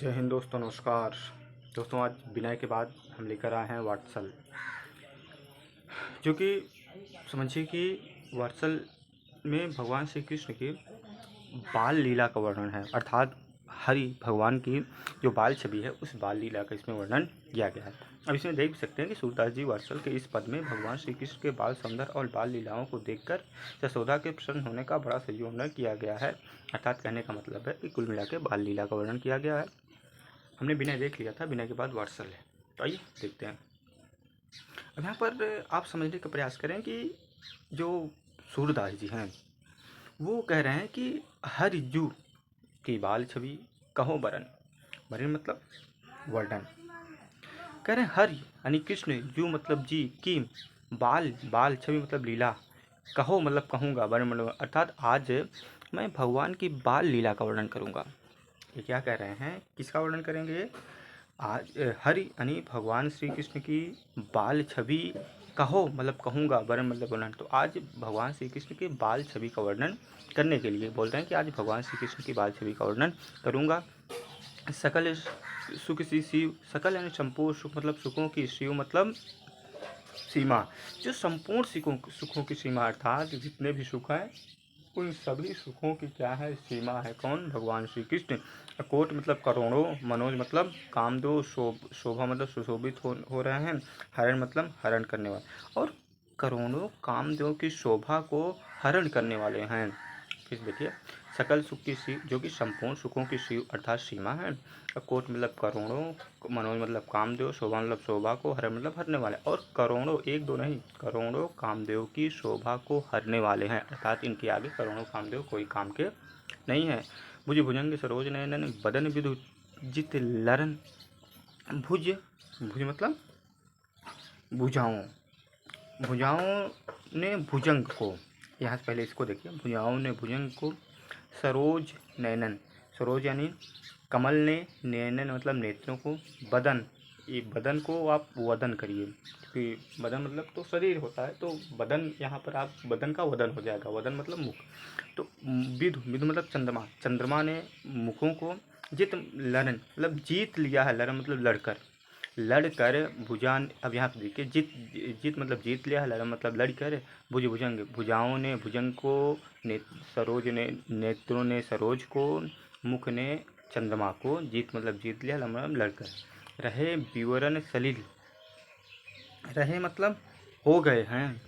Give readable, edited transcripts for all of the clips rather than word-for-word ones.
जय हिंद दोस्तों, नमस्कार दोस्तों। आज विनय के बाद हम लेकर आए हैं वात्सल, जो कि समझिए कि वात्सल में भगवान श्री कृष्ण की बाल लीला का वर्णन है, अर्थात हरि भगवान की जो बाल छवि है उस बाल लीला का इसमें वर्णन किया गया है। अब इसमें देख सकते हैं कि सूरदास जी वात्सल के इस पद में भगवान श्री कृष्ण के बाल सौंदर्य और बाल लीलाओं को देखकर यशोदा के प्रसन्न होने का बड़ा सही वर्णन किया गया है। अर्थात कहने का मतलब है कि कुल मिला के बाल लीला का वर्णन किया गया है। हमने विनय देख लिया था, विनय के बाद वात्सल है, तो आइए देखते हैं। अब यहाँ पर आप समझने का प्रयास करें कि जो सूरदास जी हैं वो कह रहे हैं कि हर जू की बाल छवि कहो बरन, बरन मतलब वर्णन। कह रहे हैं हरि यानी कृष्ण, जू मतलब जी, की बाल बाल छवि मतलब लीला, कहो मतलब कहूँगा, बरन मतलब अर्थात आज मैं भगवान की बाल लीला का वर्णन करूँगा। ये क्या कह रहे हैं, किसका वर्णन करेंगे? आज हरि यानी भगवान श्री कृष्ण की बाल छवि कहो मतलब कहूँगा, वर्णन मतलब वर्णन। तो आज भगवान श्री कृष्ण के बाल छवि का वर्णन करने के लिए बोल रहे हैं कि आज भगवान श्री कृष्ण की बाल छवि का वर्णन करूँगा। सकल सुख सी शिव, सकल यानी संपूर्ण सुख मतलब सुखों की, शिव मतलब सीमा, जो संपूर्ण सुखों की सीमा, अर्थात जितने भी सुख हैं उन सभी सुखों की क्या है, सीमा है। कौन? भगवान श्री कृष्ण। कोट मतलब करोड़ों, मनोज मतलब कामदेव, शोभा मतलब सुशोभित हो रहे हैं, हरण मतलब हरण करने वाले, और करोड़ों कामदेव की शोभा को हरण करने वाले हैं। फिर देखिए, सकल सुख की शिव, जो कि संपूर्ण सुखों की शिव अर्थात सीमा है। कोट मतलब करोड़ों, मनोज मतलब कामदेव, शोभा मतलब शोभा को, हरण मतलब हरने वाले, और करोड़ों, एक दो नहीं, करोड़ों कामदेव की शोभा को हरने वाले हैं। अर्थात इनके आगे करोड़ों कामदेव कोई काम के नहीं है। भुज भुजंग सरोज नयन, बदन विधु जित लरन। भुज, भुज मतलब भुजाओं, भुजाओं ने भुजंग को, यहाँ से पहले इसको देखिए, भुजाओं ने भुजंग को, सरोज नयनन, सरोज यानी कमल ने, नयनन मतलब नेत्रों को, बदन, ये बदन को आप वदन करिए, क्योंकि बदन मतलब तो शरीर होता है, तो बदन यहाँ पर आप बदन का वदन हो जाएगा, वदन मतलब मुख। तो विधु, विधु मतलब चंद्रमा, चंद्रमा ने मुखों को, जित लरन मतलब जीत लिया है, लरन मतलब लड़कर, लड़कर भुजान, अब यहाँ पे देखिए, जीत मतलब जीत लिया है, लड़ मतलब लड़कर, भुज भुजंग, भुजाओं ने भुजंग को, सरोज ने नेत्रों ने सरोज को, मुख ने चंद्रमा को, जीत मतलब जीत लिया, मतलब लड़कर। रहे विवरण सलिल, रहे मतलब हो गए हैं,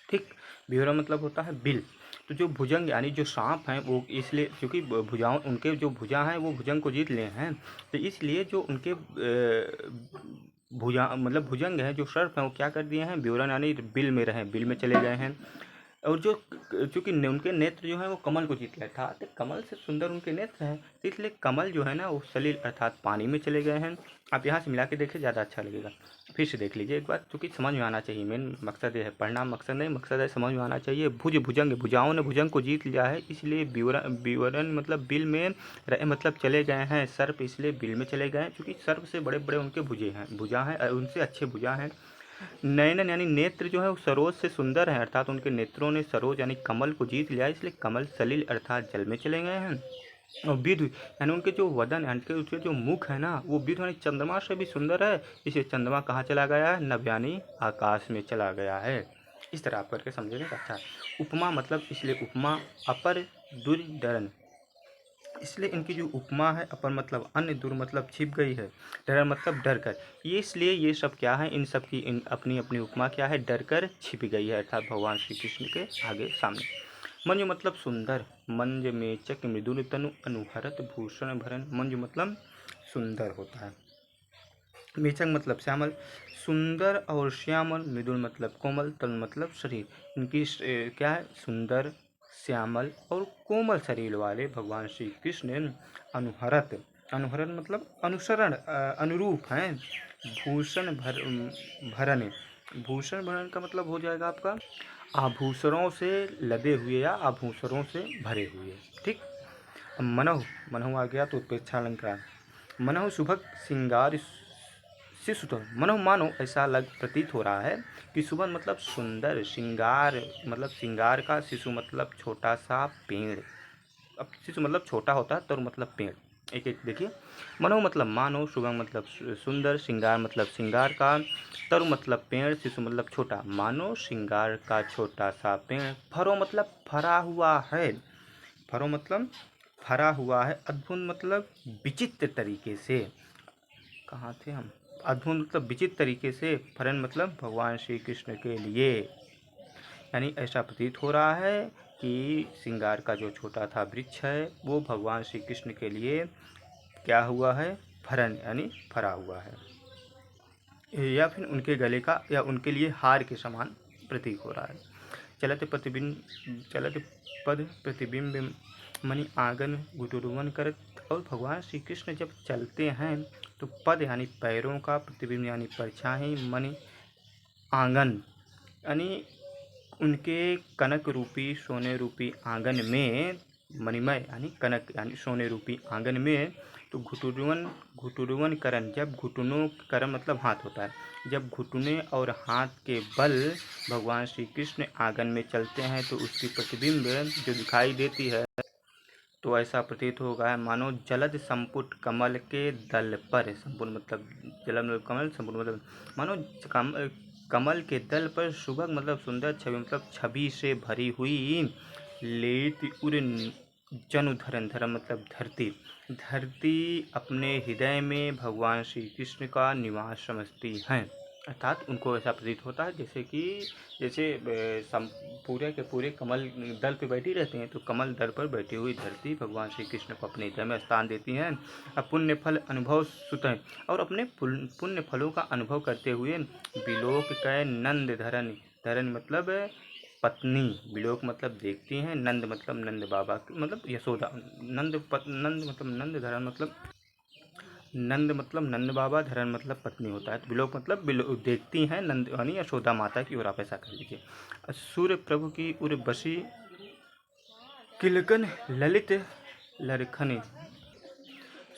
ठीक। विवरण मतलब होता है बिल। तो जो भुजंग यानी जो सांप हैं वो, इसलिए क्योंकि भुजाओं, उनके जो भुजा हैं वो भुजंग को जीत लिए हैं, तो इसलिए जो उनके भुजा मतलब भुजंग है, जो सर्प हैं वो क्या कर दिए हैं, विवरण यानी बिल में रहे, बिल में चले गए हैं। और जो चूँकि उनके नेत्र जो हैं वो कमल को जीत गए था, तो कमल से सुंदर उनके नेत्र हैं, तो इसलिए कमल जो है ना वो सलिल अर्थात पानी में चले गए हैं। आप यहाँ से मिला के देखिए, ज़्यादा अच्छा लगेगा। फिर से देख लीजिए एक बार, क्योंकि समझ में आना चाहिए, मेन मकसद ये है, पढ़ना मकसद नहीं, मकसद है समझ में आना चाहिए। भुज भुजंग, भुजाओं ने भुजंग को जीत लिया है, इसलिए विवरण मतलब बिल में रहे मतलब चले गए हैं, सर्प इसलिए बिल में चले गए हैं क्योंकि सर्प से बड़े बड़े उनके भुजा हैं, उनसे अच्छे भुजा हैं। नयनन यानी नेत्र जो है वो सरोज से सुंदर है, अर्थात उनके नेत्रों ने सरोज यानी कमल को जीत लिया, इसलिए कमल सलिल अर्थात जल में चले गए हैं। और विधु यानी उनके जो वदन यानी उनके जो मुख है ना वो विधु यानी चंद्रमा से भी सुंदर है, इसलिए चंद्रमा कहाँ चला गया है, नभ यानी आकाश में चला गया है। इस तरह आप करके समझेंगे तो अच्छा। उपमा मतलब, इसलिए उपमा अपर दुर्दरन, इसलिए इनकी जो उपमा है, अपर मतलब अन्य, दूर मतलब छिप गई है, डर मतलब डर कर, ये इसलिए ये सब क्या है, इन सब की इन अपनी अपनी उपमा क्या है, डर कर छिप गई है, अर्थात भगवान श्री कृष्ण के आगे सामने। मंजु मतलब सुंदर, मंज मेचक मृदुल तनु अनुहरत भूषण भरन, मंजु मतलब सुंदर होता है, मेचक मतलब श्यामल, सुंदर और श्यामल, मृदुल मतलब कोमल, तनु मतलब शरीर, इनकी क्या है, सुंदर, श्यामल और कोमल शरीर वाले भगवान श्री कृष्ण अनुहरत, अनुहरण मतलब अनुसरण, अनुरूप हैं, भूषण भरन, भूषण भरन का मतलब हो जाएगा आपका आभूषणों से लदे हुए या आभूषणों से भरे हुए, ठीक। मनहु, मनहु आ गया तो उत्प्रेक्षा अलंकार, मनहु सुभग श्रृंगार शिशु, मनहु मानो ऐसा प्रतीत हो रहा है कि सुबह मतलब सुंदर, श्रृंगार मतलब श्रृंगार का, शिशु मतलब छोटा सा पेड़, अब शिशु मतलब छोटा होता है, तरु मतलब पेड़, एक एक देखिए। मनो मतलब मानो, शुभम मतलब सुंदर, श्रृंगार मतलब श्रृंगार का, तरु मतलब पेड़, शिशु मतलब छोटा। मानो श्रृंगार का छोटा सा पेड़, फरो मतलब फरा हुआ है, फरो मतलब फरा हुआ है। अद्भुत मतलब विचित्र तरीके से, कहाँ थे हम, अद्भुत मतलब विचित्र तरीके से, फरन मतलब भगवान श्री कृष्ण के लिए। यानी ऐसा प्रतीत हो रहा है कि श्रृंगार का जो छोटा था वृक्ष है वो भगवान श्री कृष्ण के लिए क्या हुआ है, फरन यानी फरा हुआ है, या फिर उनके गले का या उनके लिए हार के समान प्रतीक हो रहा है। चलत पद प्रतिबिंब मणि आंगन गुटुरवन करत। और भगवान श्री कृष्ण जब चलते हैं तो पद यानी पैरों का, प्रतिबिंब यानी परछाई, मणि आंगन यानी उनके कनक रूपी सोने रूपी आंगन में, मणिमय यानी कनक यानी सोने रूपी आंगन में, तो घुटुरवन करन, जब घुटनों, करन मतलब हाथ होता है, जब घुटने और हाथ के बल भगवान श्री कृष्ण आंगन में चलते हैं तो उसकी प्रतिबिंब जो दिखाई देती है तो ऐसा प्रतीत होगा है मानो जलद संपुट कमल के दल पर। संपूर्ण मतलब जलद मतलब कमल, संपूर्ण मतलब मानो कमल के दल पर, सुबह मतलब सुंदर, छवि मतलब छवि से भरी हुई, लेत उर जनु धरन, धरन मतलब धरती, धरती अपने हृदय में भगवान श्री कृष्ण का निवास समझती हैं। अर्थात उनको ऐसा प्रतीत होता है जैसे पूरे के पूरे कमल दल पे बैठी रहती हैं, तो कमल दल पर बैठी हुई धरती भगवान श्री कृष्ण को अपने हृदय में स्थान देती हैं। अब पुण्य फल अनुभव सुतः, और अपने पुण्य फलों का अनुभव करते हुए बिलोक कै नंद धरन, धरन मतलब पत्नी, बिलोक मतलब देखती हैं, नंद मतलब नंद बाबा मतलब यशोदा, नंद मतलब नंद, धरन मतलब नंद मतलब नंद बाबा, धरन मतलब पत्नी होता है। तो बिलोक मतलब देखती हैं नंद यानी यशोदा माता की, और आप ऐसा कर लीजिए। सूर्य प्रभु की उर बसी किलकन ललित लरखन,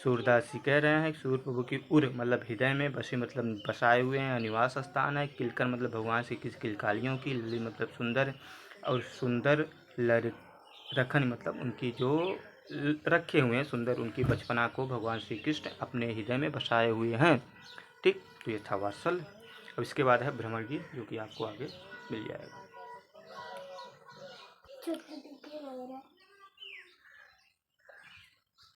सूरदास जी कह रहे हैं सूर्य प्रभु की उर मतलब हृदय में, बसी मतलब बसाए हुए हैं, निवास स्थान है। किलकन मतलब भगवान श्री कृष्ण किलकालियों की, ललित मतलब सुंदर, और सुंदर रखन मतलब उनकी जो रखे हुए हैं सुंदर, उनकी बचपना को भगवान श्री कृष्ण अपने हृदय में बसाए हुए हैं। ठीक, तो ये था वात्सल्य। अब इसके बाद है भ्रमर गीत, जो कि आपको आगे मिल जाएगा।